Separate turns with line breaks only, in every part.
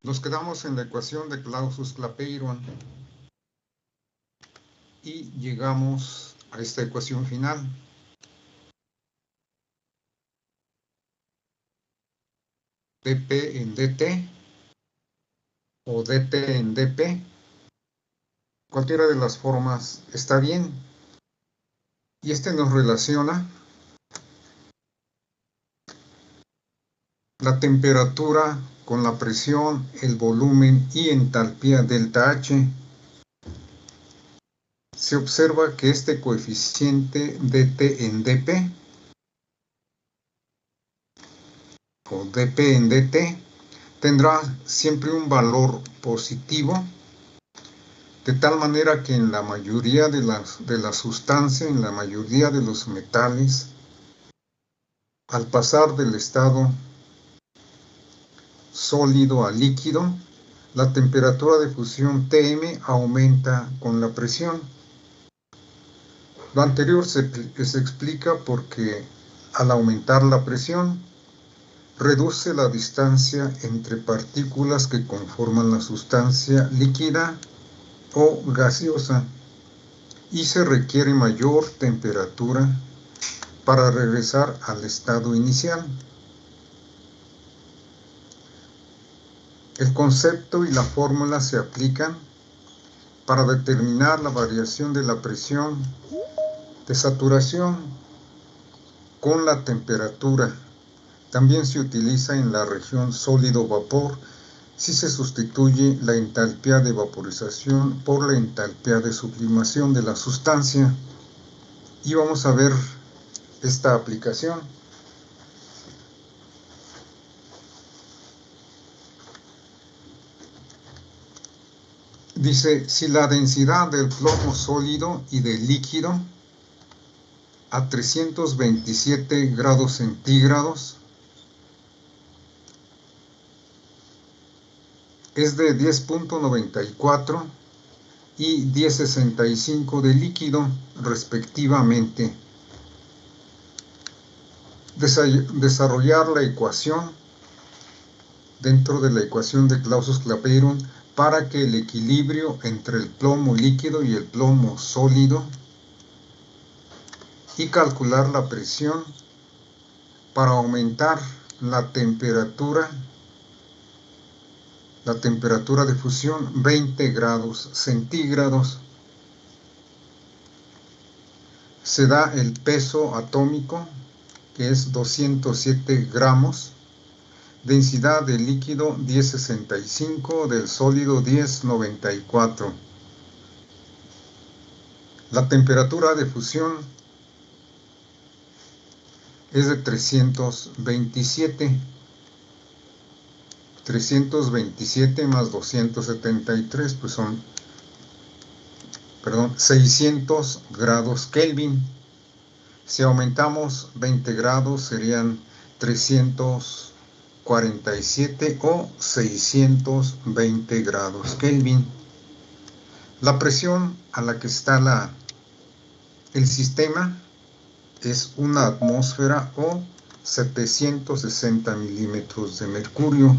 Nos quedamos en la ecuación de Clausius-Clapeyron y llegamos a esta ecuación final. dP en dt o dt en dp. Cualquiera de las formas está bien. Y este nos relaciona la temperatura con la presión, el volumen y entalpía delta H. Se observa que este coeficiente dt en dp o dp en dt tendrá siempre un valor positivo, de tal manera que en la mayoría de la sustancia, en la mayoría de los metales, al pasar del estado sólido a líquido, la temperatura de fusión Tm aumenta con la presión. Lo anterior se explica porque al aumentar la presión, reduce la distancia entre partículas que conforman la sustancia líquida o gaseosa y se requiere mayor temperatura para regresar al estado inicial. El concepto y la fórmula se aplican para determinar la variación de la presión de saturación con la temperatura. También se utiliza en la región sólido-vapor si se sustituye la entalpía de vaporización por la entalpía de sublimación de la sustancia. Y vamos a ver esta aplicación. Dice, si la densidad del plomo sólido y del líquido a 327 grados centígrados es de 10.94 y 10.65 de líquido, respectivamente. Desarrollar la ecuación dentro de la ecuación de Clausius-Clapeyron para que el equilibrio entre el plomo líquido y el plomo sólido, y calcular la presión para aumentar la temperatura de fusión 20 grados centígrados. Se da el peso atómico, que es 207 gramos, densidad del líquido 1065, del sólido 1094. La temperatura de fusión es de 327. 327 más 273, pues son, 600 grados Kelvin. Si aumentamos 20 grados serían 347 o 620 grados Kelvin. La presión a la que está el sistema es una atmósfera o 760 milímetros de mercurio.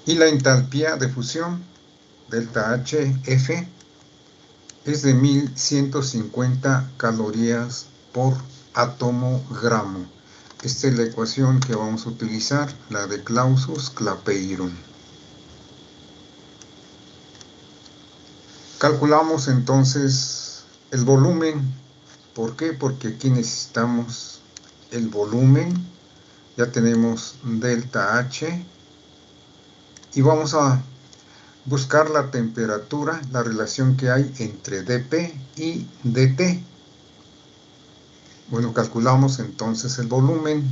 Y la entalpía de fusión, delta HF, es de 1150 calorías por átomo gramo. Esta es la ecuación que vamos a utilizar, la de Clausius-Clapeyron. Calculamos entonces el volumen. ¿Por qué? Porque aquí necesitamos el volumen. Ya tenemos delta H. Y vamos a buscar la temperatura, la relación que hay entre dP y dt. Bueno, calculamos entonces el volumen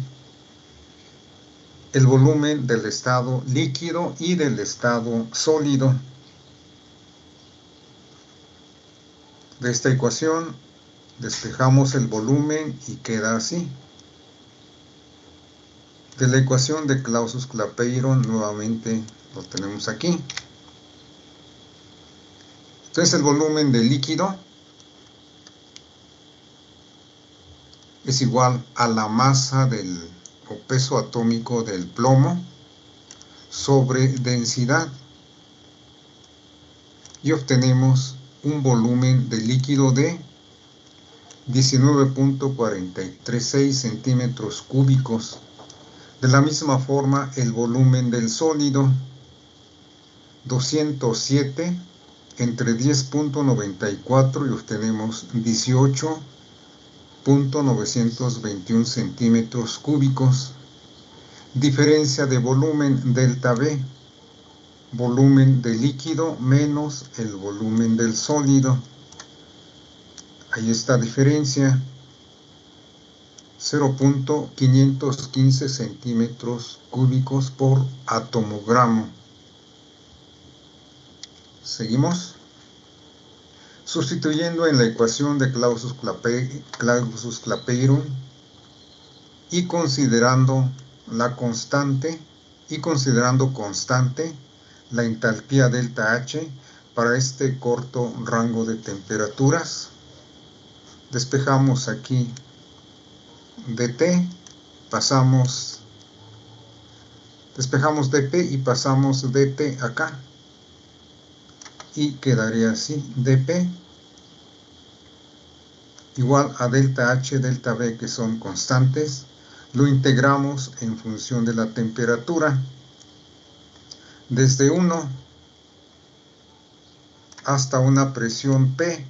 del estado líquido y del estado sólido. De esta ecuación despejamos el volumen y queda así. De la ecuación de Clausius-Clapeyron nuevamente lo tenemos aquí. Entonces el volumen del líquido es igual a la masa o peso atómico del plomo sobre densidad y obtenemos un volumen de líquido de 19.436 centímetros cúbicos. De la misma forma, el volumen del sólido, 207 entre 10.94 y obtenemos 18.921 centímetros cúbicos. Diferencia de volumen delta B, volumen del líquido menos el volumen del sólido. Ahí está diferencia, 0.515 centímetros cúbicos por atomogramo. Seguimos. Sustituyendo en la ecuación de Clausius-Clapeyron y considerando constante la entalpía delta H para este corto rango de temperaturas, despejamos aquí dt, despejamos dp y pasamos dt acá, y quedaría así, dp igual a delta H, delta B, que son constantes, lo integramos en función de la temperatura, desde 1 hasta una presión P,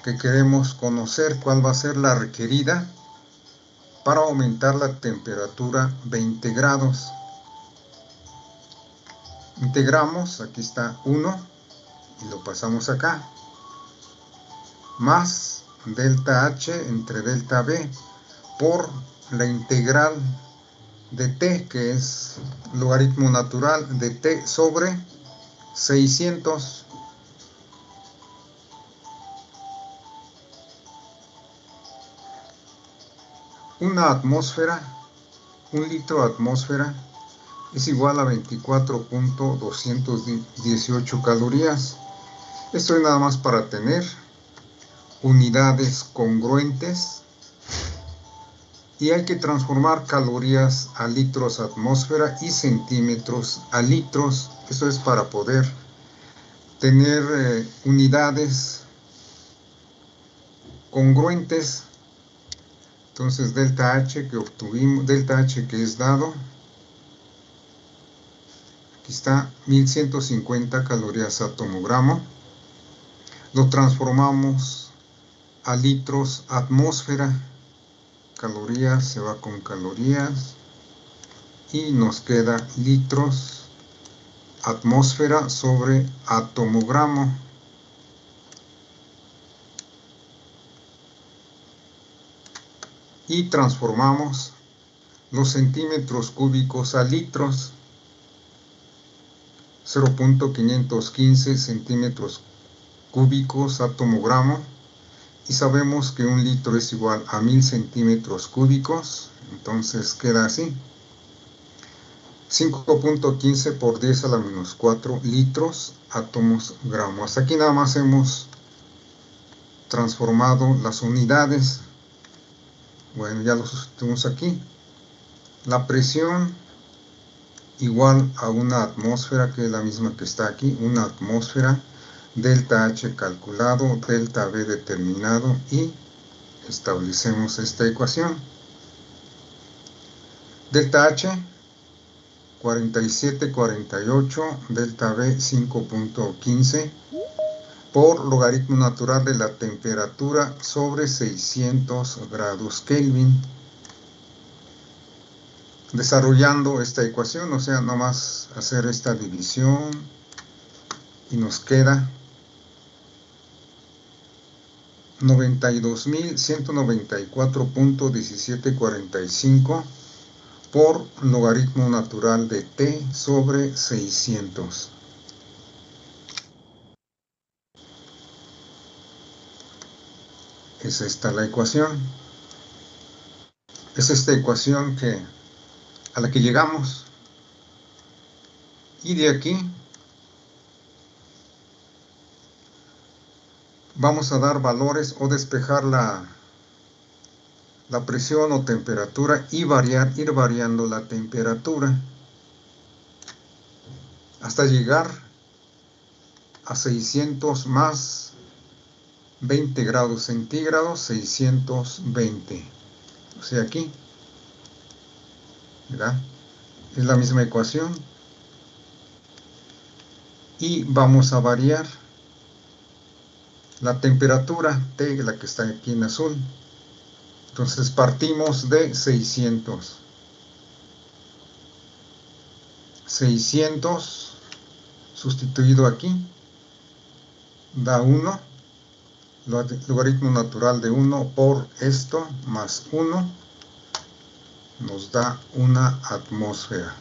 que queremos conocer cuál va a ser la requerida para aumentar la temperatura 20 grados. Integramos, aquí está 1, y lo pasamos acá, más delta H entre delta B por la integral de T, que es logaritmo natural de T sobre 600. Una atmósfera, un litro de atmósfera es igual a 24.218 calorías. Esto es nada más para tener unidades congruentes, y hay que transformar calorías a litros atmósfera y centímetros a litros. Esto es para poder tener unidades congruentes. Entonces delta H que obtuvimos, delta H que es dado, aquí está 1150 calorías a tomogramo, lo transformamos a litros atmósfera, calorías se va con calorías y nos queda litros atmósfera sobre atomogramo. Y transformamos los centímetros cúbicos a litros, 0.515 centímetros cúbicos a tomogramo, y sabemos que un litro es igual a 1000 centímetros cúbicos, entonces queda así, 5.15 por 10 a la menos 4 litros átomos gramo. Hasta aquí nada más hemos transformado las unidades. Bueno, ya lo sustituimos aquí. La presión igual a una atmósfera, que es la misma que está aquí, una atmósfera, delta H calculado, delta B determinado, y establecemos esta ecuación. Delta H 47,48, delta B 5.15 por logaritmo natural de la temperatura sobre 600 grados Kelvin. Desarrollando esta ecuación, o sea, nomás hacer esta división, y nos queda 92.194.1745 por logaritmo natural de T sobre 600. Es esta la ecuación. Es esta ecuación a la que llegamos. Y de aquí vamos a dar valores o despejar la presión o temperatura y ir variando la temperatura. hasta llegar a 600 más 20 grados centígrados, 620. O sea, aquí, ¿verdad? Es la misma ecuación. Y vamos a variar la temperatura T, la que está aquí en azul. Entonces partimos de 600. 600 sustituido aquí da 1. Logaritmo natural de 1 por esto más 1 nos da una atmósfera.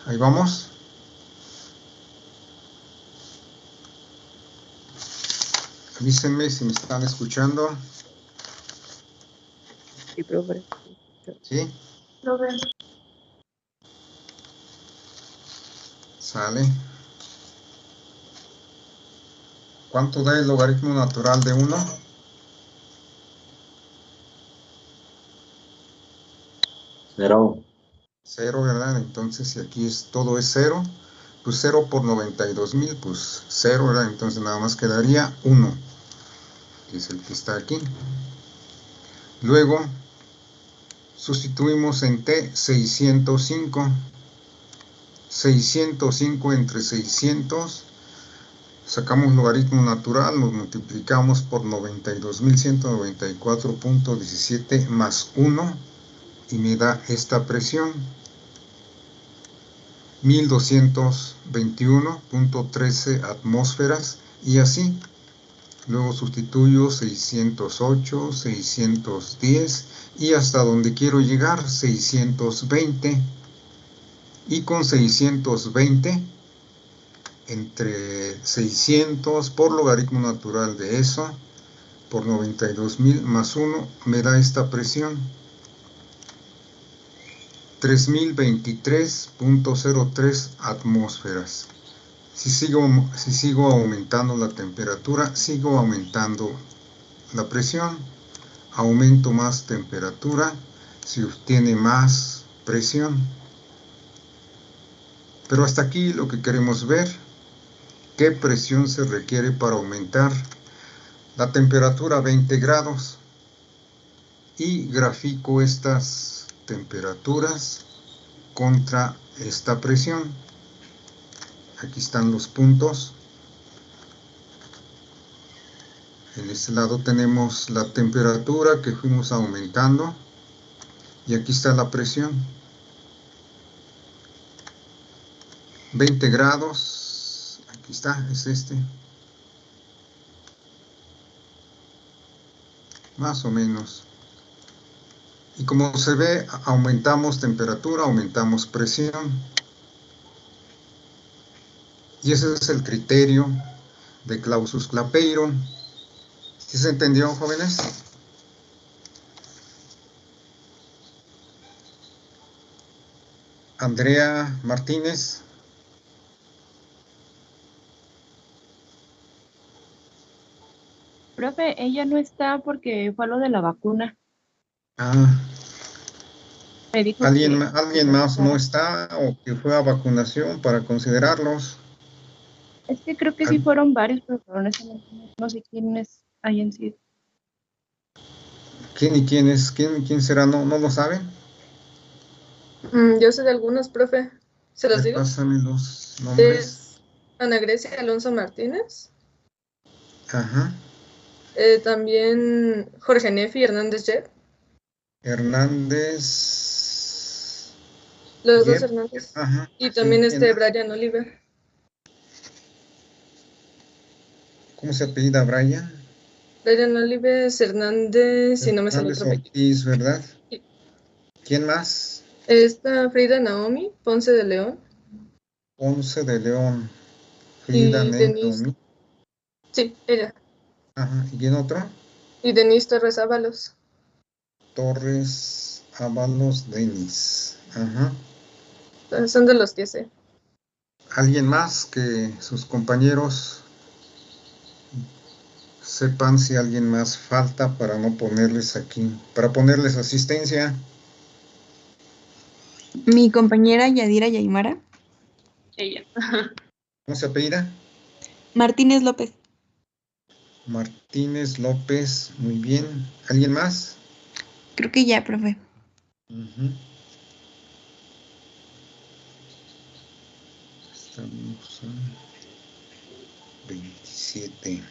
Ahí vamos. Avísenme si me están escuchando.
Sí, profe.
¿Sí?
Profe.
Sale. ¿Cuánto da el logaritmo natural de 1?
0.
0, ¿verdad? Entonces, si aquí todo es 0, pues 0 por 92,000, pues 0, ¿verdad? Entonces nada más quedaría 1, que es el que está aquí. Luego, sustituimos en T 605. 605 entre 600, sacamos logaritmo natural, nos multiplicamos por 92,194.17 más 1 y me da esta presión, 1221.13 atmósferas, y así. Luego sustituyo 608, 610 y hasta donde quiero llegar, 620. Y con 620, entre 600 por logaritmo natural de eso, por 92,000 más 1, me da esta presión, 3023.03 atmósferas. Si sigo aumentando la temperatura, sigo aumentando la presión. Aumento más temperatura, se obtiene más presión. Pero hasta aquí lo que queremos ver, qué presión se requiere para aumentar la temperatura a 20 grados. Y grafico estas temperaturas contra esta presión. Aquí están los puntos. En este lado tenemos la temperatura que fuimos aumentando. Y aquí está la presión. 20 grados. Aquí está, es este. Más o menos. Y como se ve, aumentamos temperatura, aumentamos presión. Y ese es el criterio de Clausius-Clapeyron. ¿Sí se entendió, jóvenes? Andrea Martínez.
Profe, ella no está porque fue a lo de la vacuna.
Ah,
Me dijo
¿alguien
que
más no
avisara.
está o que fue a vacunación para considerarlos?
Es que creo que sí fueron varios, pero honestamente no sé quiénes hayan sido.
¿Quién y quién es? ¿Quién será? ¿No lo saben?
Yo sé de algunos, profe. ¿Se los digo?
Pásame los nombres.
Es Ana Grecia Alonso Martínez.
Ajá.
También Jorge Nefi Hernández Jet.
Hernández.
Los dos
Yep.
Hernández.
Ajá.
Y
Sí,
también
¿quién más?
Brian Oliver.
¿Cómo se apellida Brian?
Brian Oliver Hernández, si no me sale
Hernández
otro apellido.
Ortiz, ¿verdad?
Sí.
¿Quién más?
Está Frida Naomi Ponce de León.
Ponce de León. Frida
Y Denise.
Naomi.
Sí, ella.
Ajá. ¿Y quién otro?
Y Denise Torres Ábalos.
Torres Ábalos Denis. Ajá.
Son de los que sé.
¿Alguien más que sus compañeros sepan si alguien más falta para no ponerles aquí? Para ponerles asistencia.
Mi compañera Yadira Yaimara.
Ella.
¿Cómo se apellida?
Martínez López.
Martínez López, muy bien. ¿Alguien más?
Creo que ya, profe.
Estamos a 27.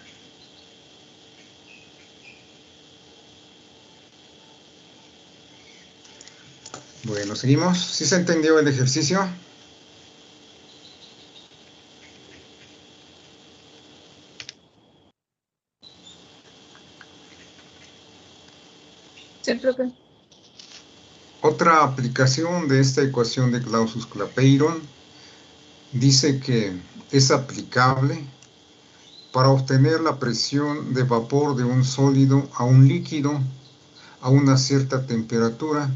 Bueno, seguimos. ¿Sí se entendió el ejercicio?
Sí, profe.
Otra aplicación de esta ecuación de Clausius-Clapeyron dice que es aplicable para obtener la presión de vapor de un sólido a un líquido a una cierta temperatura,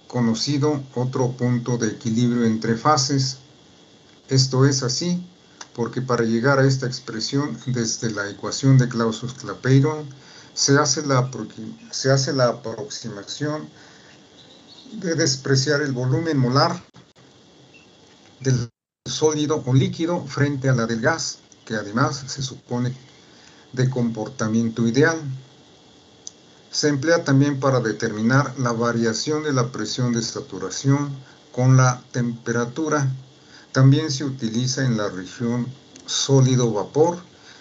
conocido otro punto de equilibrio entre fases. Esto es así porque para llegar a esta expresión desde la ecuación de Clausius-Clapeyron se hace la aproximación de despreciar el volumen molar del sólido o líquido frente a la del gas, que además se supone de comportamiento ideal. Se emplea también para determinar la variación de la presión de saturación con la temperatura. También se utiliza en la región sólido-vapor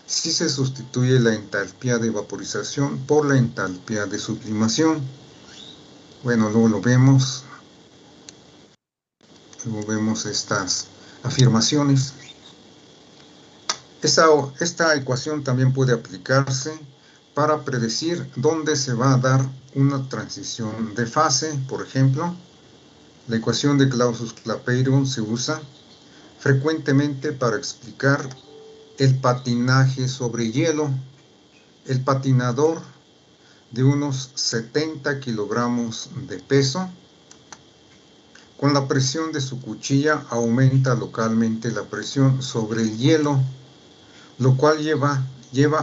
si se sustituye la entalpía de vaporización por la entalpía de sublimación. Bueno, luego vemos estas afirmaciones. Esta ecuación también puede aplicarse para predecir dónde se va a dar una transición de fase. Por ejemplo, la ecuación de Clausius-Clapeyron se usa frecuentemente para explicar el patinaje sobre hielo. El patinador de unos 70 kilogramos de peso, con la presión de su cuchilla aumenta localmente la presión sobre el hielo, lo cual lleva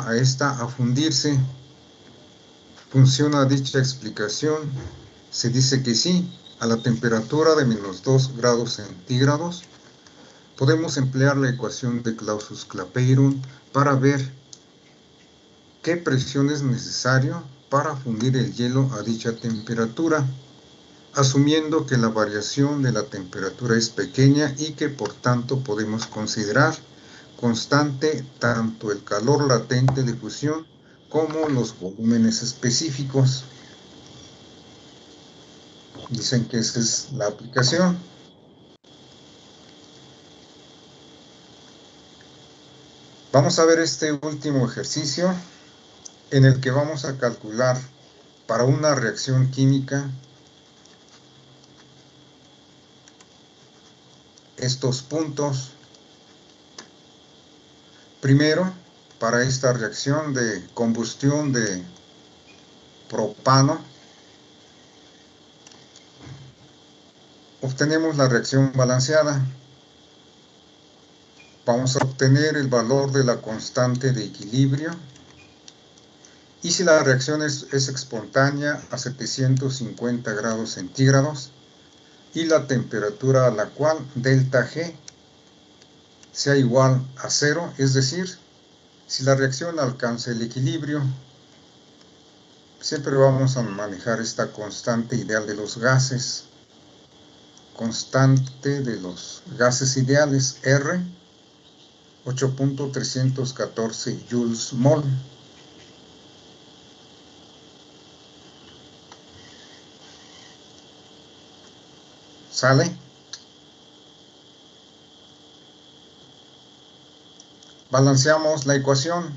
a esta a fundirse. ¿Funciona dicha explicación? Se dice que sí. A la temperatura de menos 2 grados centígrados, podemos emplear la ecuación de Clausius-Clapeyron para ver qué presión es necesario para fundir el hielo a dicha temperatura, asumiendo que la variación de la temperatura es pequeña y que por tanto podemos considerar constante tanto el calor latente de fusión como los volúmenes específicos. Dicen que esa es la aplicación. Vamos a ver este último ejercicio en el que vamos a calcular para una reacción química estos puntos. Primero, para esta reacción de combustión de propano, obtenemos la reacción balanceada. Vamos a obtener el valor de la constante de equilibrio. Y si la reacción es espontánea a 750 grados centígrados y la temperatura a la cual delta G sea igual a 0, es decir, si la reacción alcanza el equilibrio, siempre vamos a manejar esta constante ideal de los gases. Constante de los gases ideales, R, 8.314 joules mol. ¿Sale? Balanceamos la ecuación.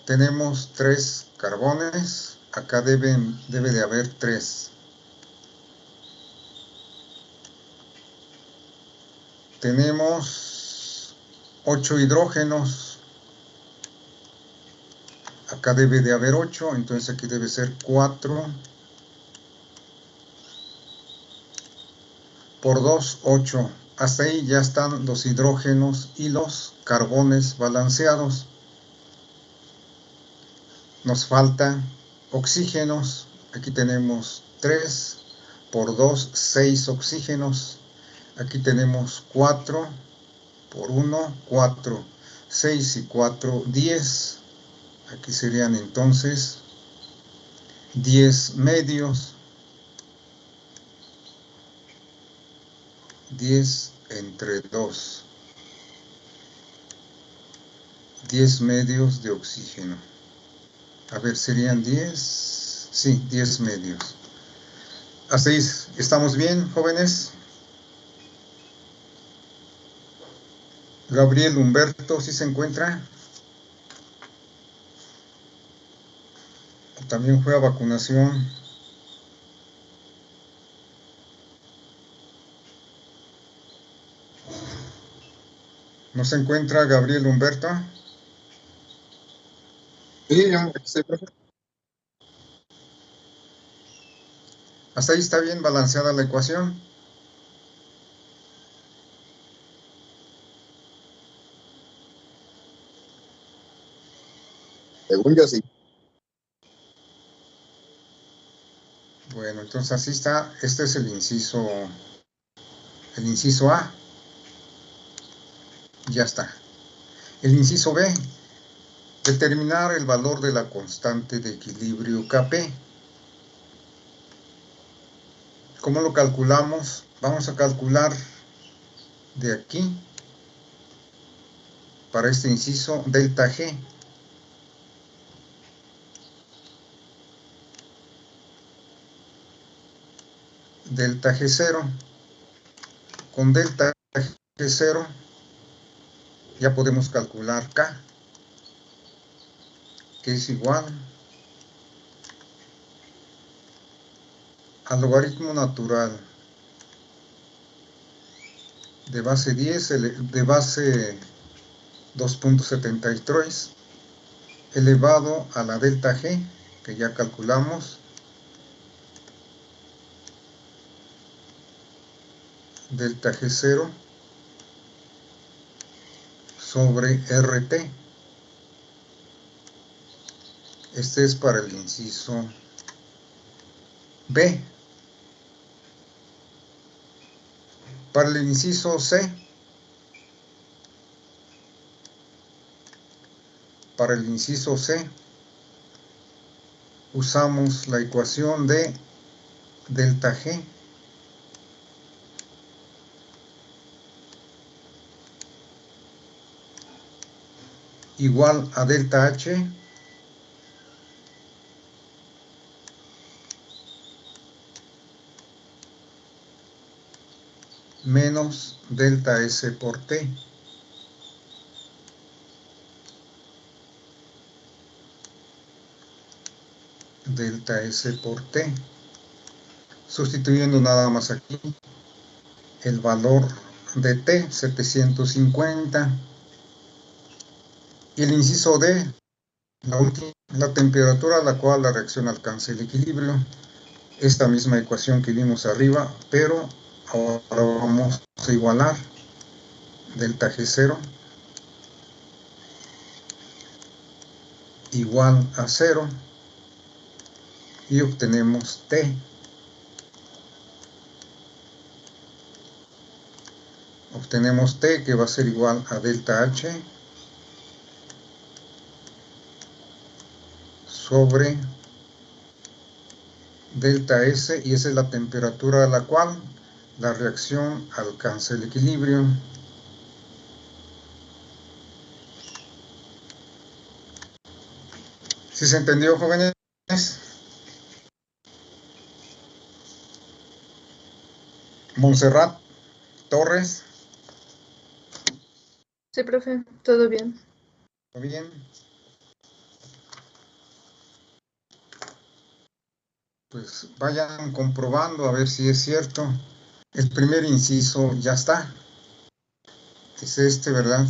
Tenemos 3 carbones. Acá debe de haber 3. Tenemos 8 hidrógenos. Acá debe de haber 8, entonces aquí debe ser 4 por 2, 8. Hasta ahí ya están los hidrógenos y los carbones balanceados. Nos faltan oxígenos. Aquí tenemos 3 por 2, 6 oxígenos. Aquí tenemos 4 por 1, 4, 6 y 4, 10. Aquí serían entonces 10 medios. 10 entre 2. 10 medios de oxígeno. A ver, serían 10. Sí, 10 medios. Hasta ahí, ¿estamos bien, jóvenes? Gabriel Humberto, ¿sí se encuentra? También fue a vacunación. ¿No se encuentra Gabriel Humberto?
Sí, yo estoy, profe.
Hasta ahí está bien balanceada la ecuación.
Según yo sí.
Bueno, entonces así está. Este es el inciso A. Ya está. El inciso B. Determinar el valor de la constante de equilibrio Kp. ¿Cómo lo calculamos? Vamos a calcular de aquí, para este inciso, delta G. Delta G0. Con delta G0 ya podemos calcular K, que es igual al logaritmo natural de base 10, de base 2.73, elevado a la delta G, que ya calculamos, delta G0 sobre RT. Este es para el inciso B. Para el inciso C, usamos la ecuación de delta G igual a delta H menos delta S por T. Delta S por T. Sustituyendo nada más aquí el valor de T, 750. Y el inciso D, la temperatura a la cual la reacción alcanza el equilibrio. Esta misma ecuación que vimos arriba, pero ahora vamos a igualar delta G0 igual a 0 y obtenemos T. Obtenemos T, que va a ser igual a delta H sobre delta S, y esa es la temperatura a la cual la reacción alcanza el equilibrio. ¿Sí se entendió, jóvenes? Montserrat Torres.
Sí, profe, todo bien.
¿Todo bien? Pues vayan comprobando a ver si es cierto. El primer inciso ya está. Es este, ¿verdad?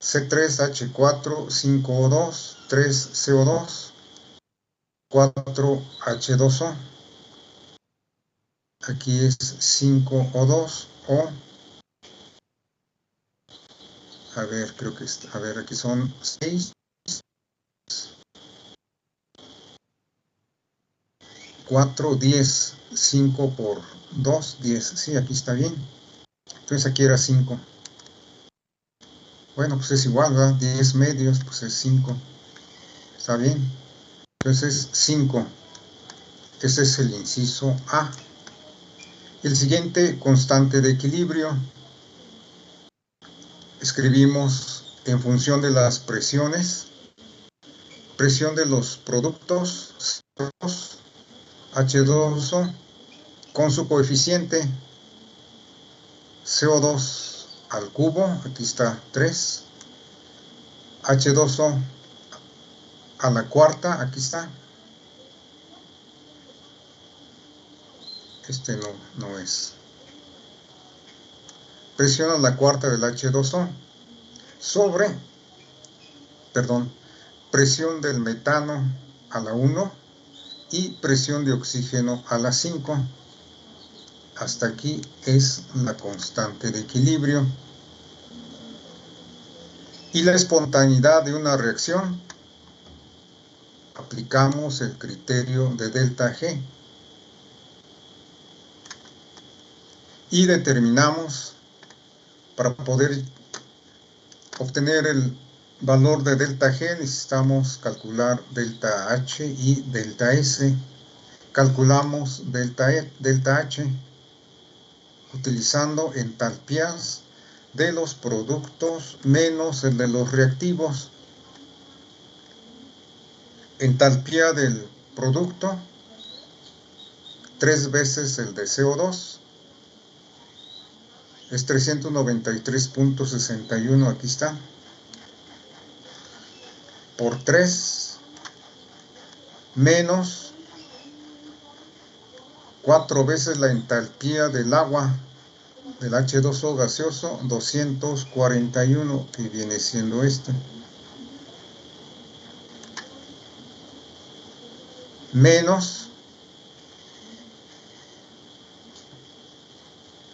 C3H4, 5O2, 3CO2, 4H2O. Aquí es 5O2 O. A ver, creo que está. A ver, aquí son 6. 4, 10, 5 por 2, 10. Sí, aquí está bien. Entonces aquí era 5. Bueno, pues es igual, ¿verdad? 10 medios, pues es 5. Está bien. Entonces 5. Ese es el inciso A. El siguiente, constante de equilibrio. Escribimos en función de las presiones. Presión de los productos, H2O, con su coeficiente CO2 al cubo, aquí está 3, H2O a la cuarta, aquí está, este no es, presión a la cuarta del H2O, sobre, presión del metano a la 1 y presión de oxígeno a la 5. Hasta aquí es la constante de equilibrio. Y la espontaneidad de una reacción, aplicamos el criterio de delta G y determinamos, para poder obtener el valor de delta G, necesitamos calcular delta H y delta S. Calculamos delta H utilizando entalpías de los productos menos el de los reactivos. Entalpía del producto, 3 veces el de CO2, es 393.61, aquí está, por 3, menos 4 veces la entalpía del agua, del H2O gaseoso, 241, que viene siendo este. Menos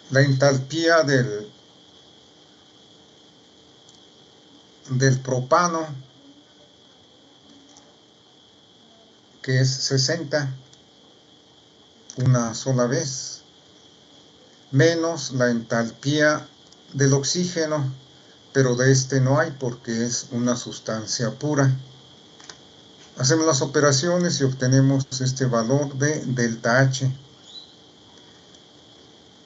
la entalpía del propano, que es 60, una sola vez, menos la entalpía del oxígeno, pero de este no hay porque es una sustancia pura. Hacemos las operaciones y obtenemos este valor de delta H.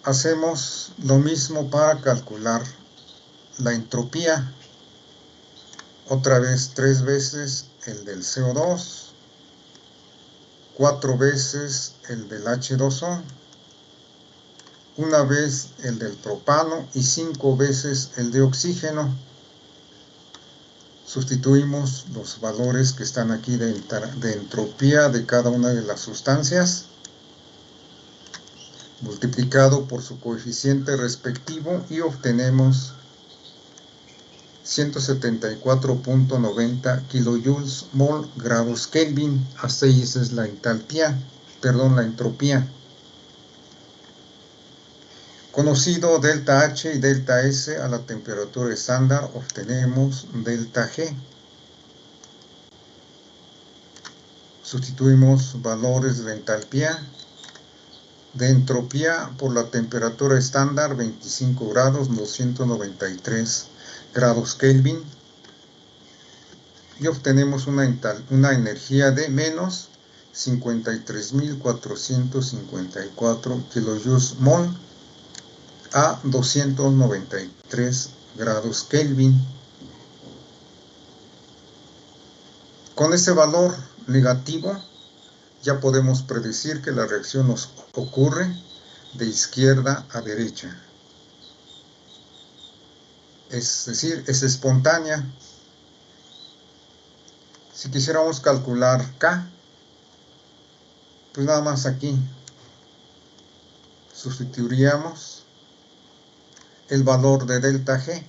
Hacemos lo mismo para calcular la entropía. Otra vez 3 veces el del CO2, 4 veces el del H2O, una vez el del propano y 5 veces el de oxígeno. Sustituimos los valores que están aquí de entropía de cada una de las sustancias, multiplicado por su coeficiente respectivo, y obtenemos 174.90 kilojoules mol grados Kelvin. Hasta ahí esa es la entalpía, la entropía. Conocido delta H y delta S a la temperatura estándar, obtenemos delta G. Sustituimos valores de entalpía, de entropía por la temperatura estándar, 25 grados, 293 grados Kelvin, y obtenemos una energía de menos 53.454 kilojoules mol a 293 grados Kelvin. Con ese valor negativo ya podemos predecir que la reacción nos ocurre de izquierda a derecha. Es decir, es espontánea. Si quisiéramos calcular K, pues nada más aquí sustituiríamos el valor de delta G,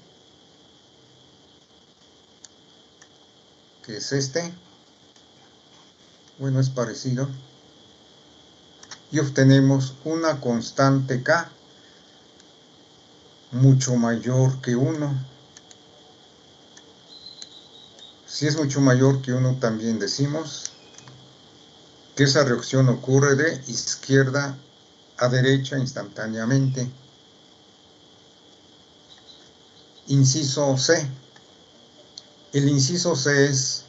que es este, bueno, es parecido, y obtenemos una constante K mucho mayor que 1. Si es mucho mayor que 1, también decimos que esa reacción ocurre de izquierda a derecha instantáneamente. Inciso C. El inciso C es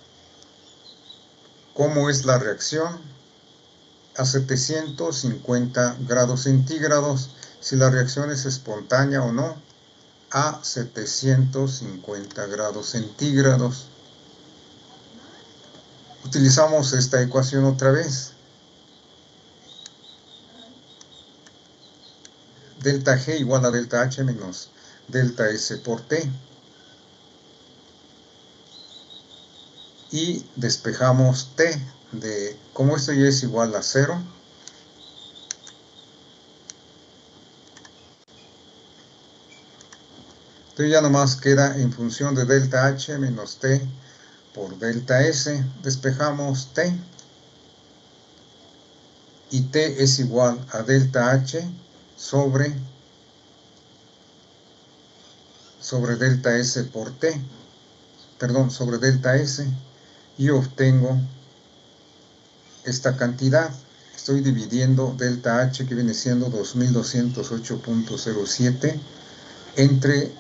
cómo es la reacción a 750 grados centígrados, si la reacción es espontánea o no, a 750 grados centígrados. Utilizamos esta ecuación otra vez. Delta G igual a delta H menos delta S por T. Y despejamos T de, como esto ya es igual a 0, entonces ya nomás queda en función de delta H menos T por delta S, despejamos T, y T es igual a delta H sobre delta S por T, perdón, sobre delta S, y obtengo esta cantidad. Estoy dividiendo delta H, que viene siendo 2208.07, entre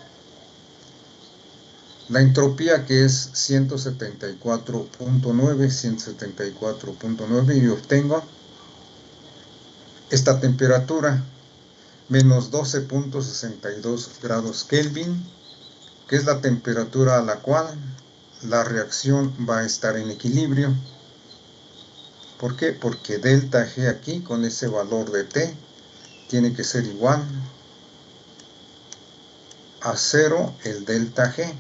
la entropía, que es 174.9, y obtengo esta temperatura, menos 12.62 grados Kelvin, que es la temperatura a la cual la reacción va a estar en equilibrio. ¿Por qué? Porque delta G aquí, con ese valor de T, tiene que ser igual a 0 el delta G.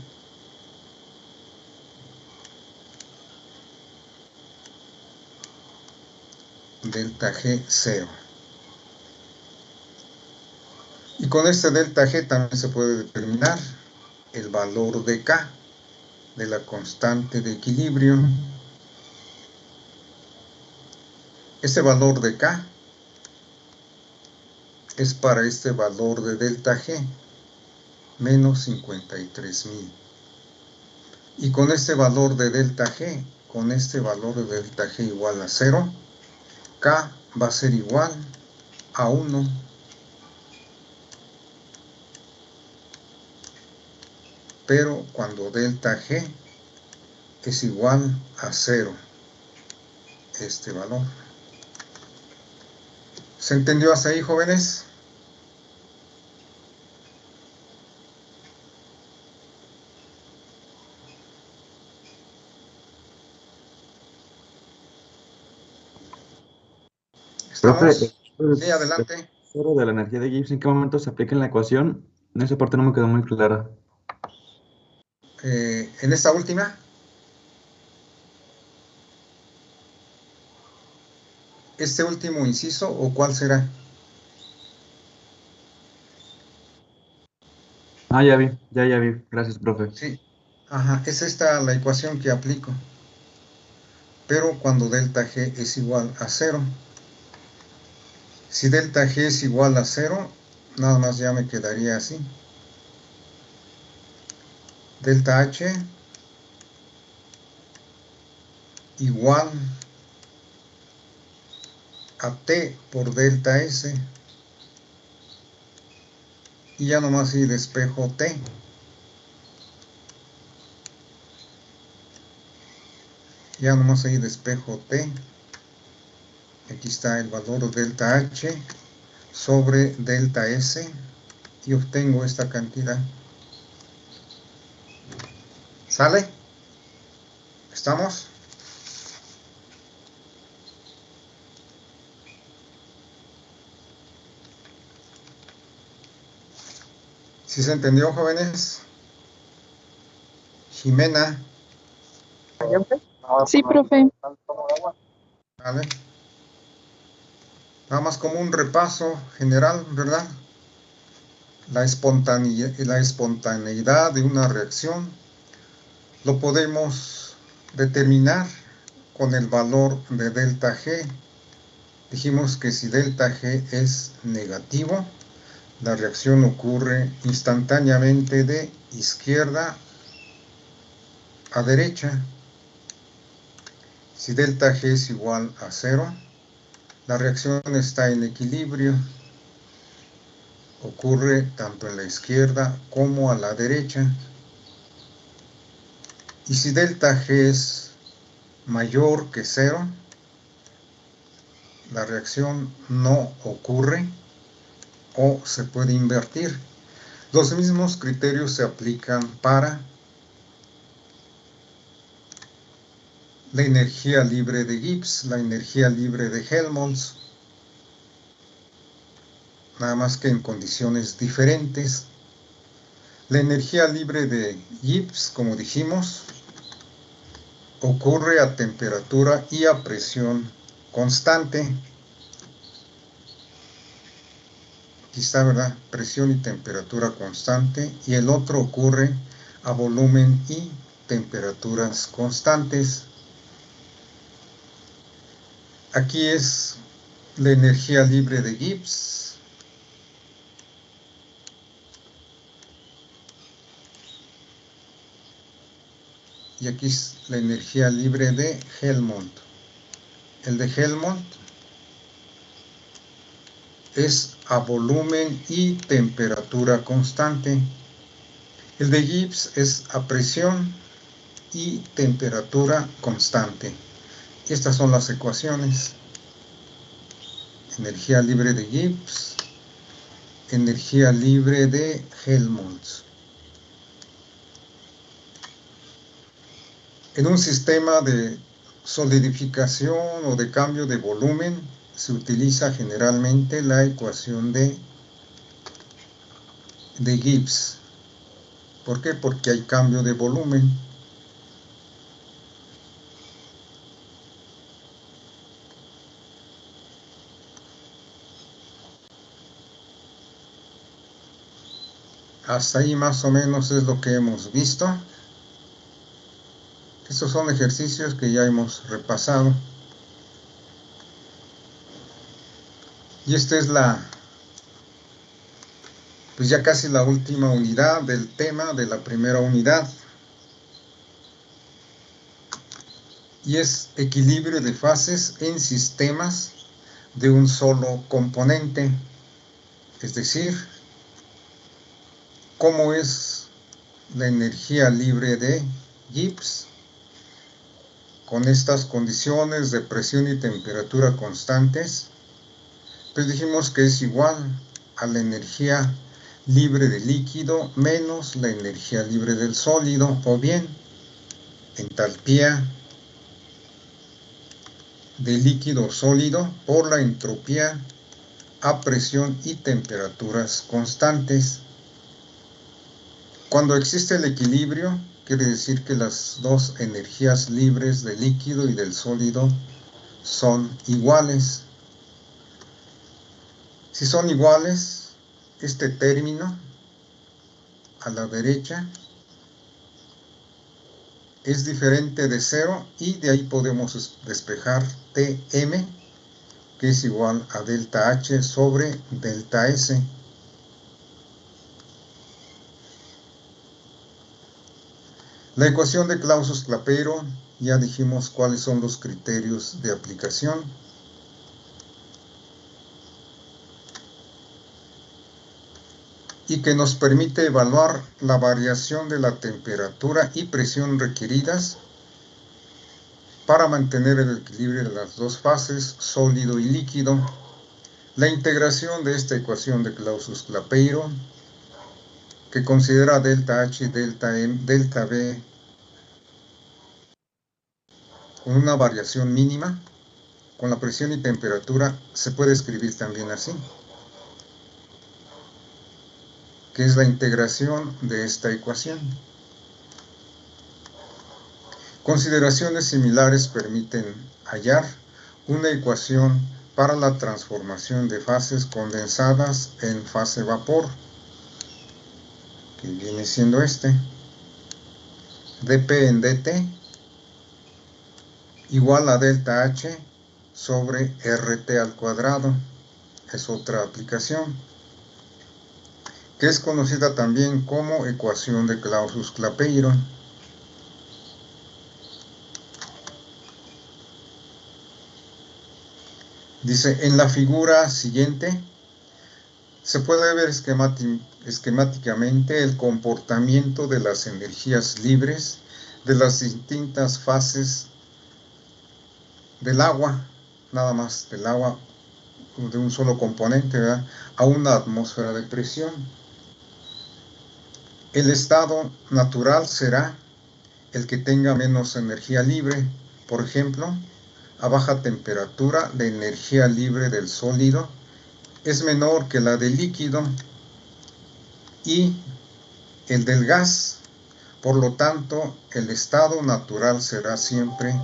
Delta G 0. Y con este delta G también se puede determinar el valor de K, de la constante de equilibrio. Ese valor de K es para este valor de delta G, menos 53.000. Y con este valor de delta G, con este valor de delta G igual a 0, K va a ser igual a 1. Pero cuando delta G es igual a 0, este valor. ¿Se entendió hasta ahí, jóvenes?
Profe,
¿Estamos? Sí, adelante.
Cero de la energía de Gibbs, ¿en qué momento se aplica en la ecuación? En esa parte no me quedó muy clara.
En esta última. ¿Este último inciso o cuál será?
Ah, ya vi. Gracias, profe.
Sí. Ajá, es esta la ecuación que aplico. Pero cuando delta G es igual a 0. Si delta G es igual a 0, nada más ya me quedaría así. Delta H igual a T por delta S. Y ya nomás ahí despejo T. Ya nomás ahí despejo T. Aquí está el valor de delta H sobre delta S. Y obtengo esta cantidad. ¿Sale? ¿Estamos? ¿Sí se entendió, jóvenes? Jimena.
Sí, profe.
¿Vale? Nada más como un repaso general, ¿verdad? La espontaneidad de una reacción lo podemos determinar con el valor de delta G. Dijimos que si delta G es negativo, la reacción ocurre instantáneamente de izquierda a derecha. Si delta G es igual a 0, La reacción está en equilibrio, ocurre tanto en la izquierda como a la derecha. Y si delta G es mayor que 0, la reacción no ocurre o se puede invertir. Los mismos criterios se aplican para la energía libre de Gibbs, la energía libre de Helmholtz, nada más que en condiciones diferentes. La energía libre de Gibbs, como dijimos, ocurre a temperatura y a presión constante. Aquí está, ¿verdad? Presión y temperatura constante. Y el otro ocurre a volumen y temperaturas constantes. Aquí es la energía libre de Gibbs. Y aquí es la energía libre de Helmholtz. El de Helmholtz es a volumen y temperatura constante. El de Gibbs es a presión y temperatura constante. Estas son las ecuaciones. Energía libre de Gibbs, energía libre de Helmholtz. En un sistema de solidificación o de cambio de volumen se utiliza generalmente la ecuación de Gibbs. ¿Por qué? Porque hay cambio de volumen. Hasta ahí más o menos es lo que hemos visto. Estos son ejercicios que ya hemos repasado. Y esta es pues ya casi la última unidad del tema de la primera unidad. Y es equilibrio de fases en sistemas de un solo componente. Es decir, cómo es la energía libre de Gibbs con estas condiciones de presión y temperatura constantes. Pues dijimos que es igual a la energía libre del líquido menos la energía libre del sólido, o bien entalpía del líquido sólido por la entropía a presión y temperaturas constantes. Cuando existe el equilibrio, quiere decir que las dos energías libres del líquido y del sólido son iguales. Si son iguales, este término a la derecha es diferente de 0 y de ahí podemos despejar Tm, que es igual a delta H sobre delta S. La ecuación de Clausius-Clapeyron, ya dijimos cuáles son los criterios de aplicación. Y que nos permite evaluar la variación de la temperatura y presión requeridas para mantener el equilibrio de las dos fases, sólido y líquido. La integración de esta ecuación de Clausius-Clapeyron, que considera delta H, delta M, delta B con una variación mínima, con la presión y temperatura, se puede escribir también así, que es la integración de esta ecuación. Consideraciones similares permiten hallar una ecuación para la transformación de fases condensadas en fase vapor, que viene siendo dP en dt igual a delta H sobre RT al cuadrado. Es otra aplicación, que es conocida también como ecuación de Clausius-Clapeyron. Dice, en la figura siguiente se puede ver esquemáticamente el comportamiento de las energías libres de las distintas fases del agua, nada más del agua de un solo componente, ¿verdad?, a una atmósfera de presión. El estado natural será el que tenga menos energía libre. Por ejemplo, a baja temperatura, la energía libre del sólido es menor que la del líquido y el del gas. Por lo tanto, el estado natural será siempre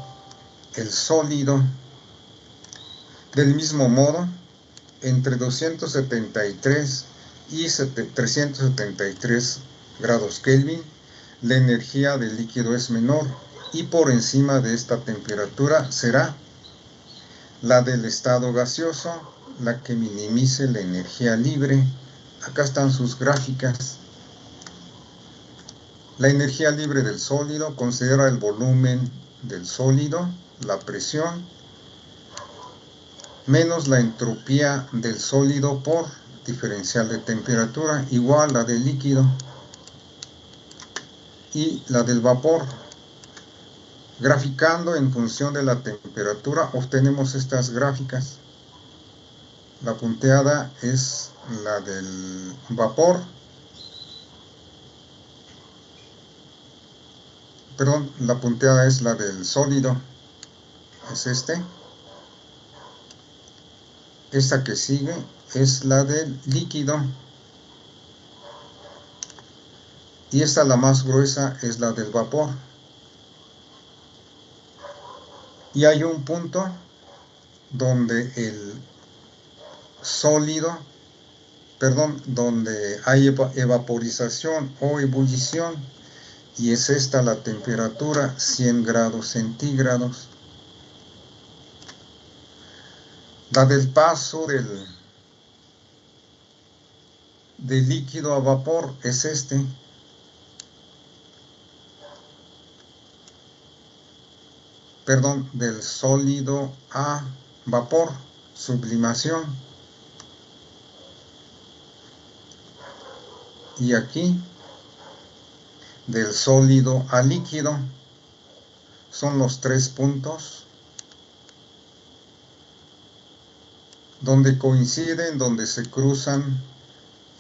el sólido. Del mismo modo, entre 273 y 373 grados Kelvin, la energía del líquido es menor, y por encima de esta temperatura será la del estado gaseoso, la que minimice la energía libre. Acá están sus gráficas. La energía libre del sólido considera el volumen del sólido, la presión, menos la entropía del sólido por diferencial de temperatura, igual a la del líquido, y la del vapor. Graficando en función de la temperatura, obtenemos estas gráficas. La punteada es la del vapor, perdón, la punteada es la del sólido, es este. Esta que sigue es la del líquido, y esta, la más gruesa, es la del vapor. Y hay un punto donde el sólido, donde hay evaporización o ebullición, y es esta la temperatura, 100 grados centígrados. La del paso del líquido a vapor es este. Del sólido a vapor, sublimación. Y aquí, del sólido a líquido, son los 3 puntos donde coinciden, donde se cruzan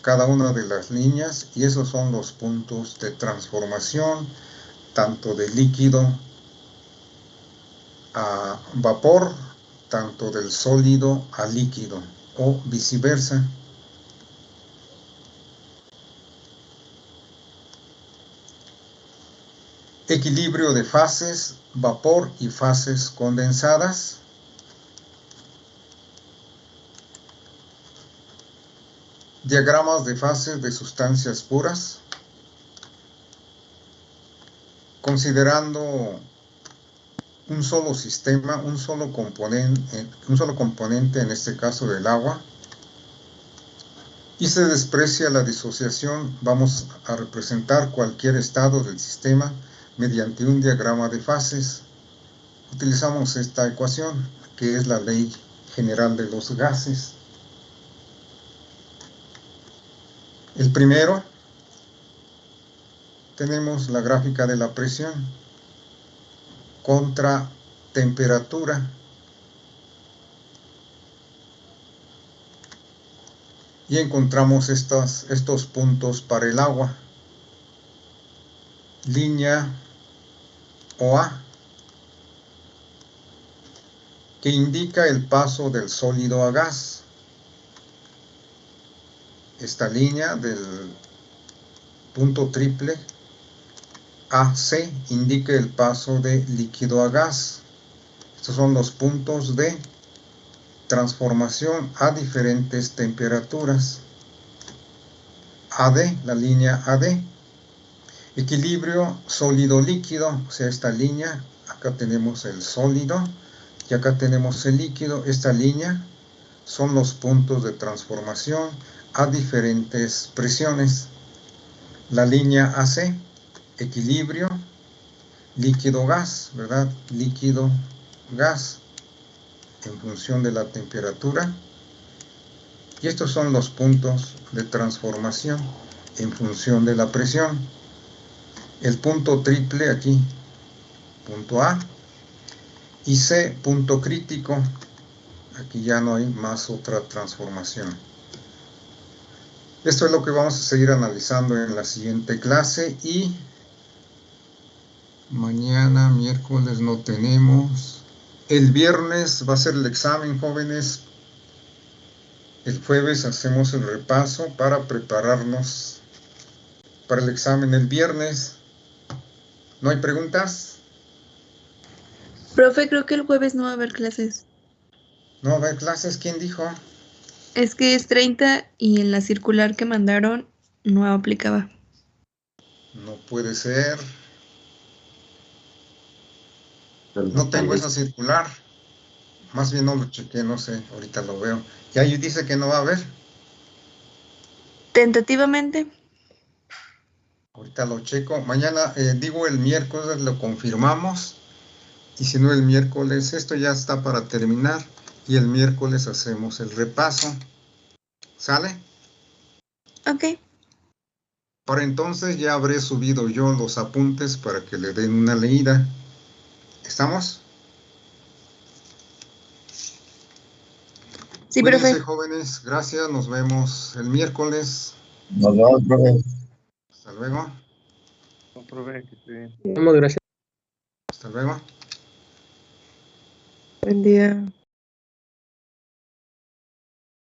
cada una de las líneas, y esos son los puntos de transformación, tanto de líquido a vapor, tanto del sólido a líquido, o viceversa. Equilibrio de fases, vapor y fases condensadas. Diagramas de fases de sustancias puras. Considerando un solo sistema, un solo componente, en este caso del agua, y se desprecia la disociación, vamos a representar cualquier estado del sistema mediante un diagrama de fases. Utilizamos esta ecuación, que es la ley general de los gases. El primero, tenemos la gráfica de la presión contra temperatura. Y encontramos estos puntos para el agua. Línea OA, que indica el paso del sólido a gas. Esta línea del punto triple AC indica el paso de líquido a gas. Estos son los puntos de transformación a diferentes temperaturas. AD, la línea AD. Equilibrio sólido-líquido, o sea, esta línea, acá tenemos el sólido y acá tenemos el líquido. Esta línea son los puntos de transformación a diferentes presiones. La línea AC, equilibrio líquido-gas, ¿verdad? Líquido-gas. en función de la temperatura. Y estos son los puntos de transformación en función de la presión. El punto triple aquí, punto A, y C, punto crítico. Aquí ya no hay más otra transformación. Esto es lo que vamos a seguir analizando en la siguiente clase y mañana, miércoles, no tenemos. El viernes va a ser el examen, jóvenes. El jueves hacemos el repaso para prepararnos para el examen el viernes. ¿No hay preguntas?
Profe, creo que el jueves no va a haber clases.
¿No va a haber clases? ¿Quién dijo?
Es que es 30 y en la circular que mandaron no aplicaba.
No puede ser. No tengo esa circular. Más bien no lo chequé, no sé. Ahorita lo veo. Y ahí dice que no va a haber.
Tentativamente.
Ahorita lo checo. Mañana, digo el miércoles, lo confirmamos. Y si no el miércoles, esto ya está para terminar. Y el miércoles hacemos el repaso. ¿Sale?
Ok.
Para entonces ya habré subido yo los apuntes para que le den una leída. ¿Estamos?
Sí,
Cuídense,
profe.
jóvenes. Gracias. Nos vemos el miércoles.
Nos vemos, profe.
Hasta luego.
No, profe, que esté bien.
Muchas gracias.
Hasta luego.
Buen día.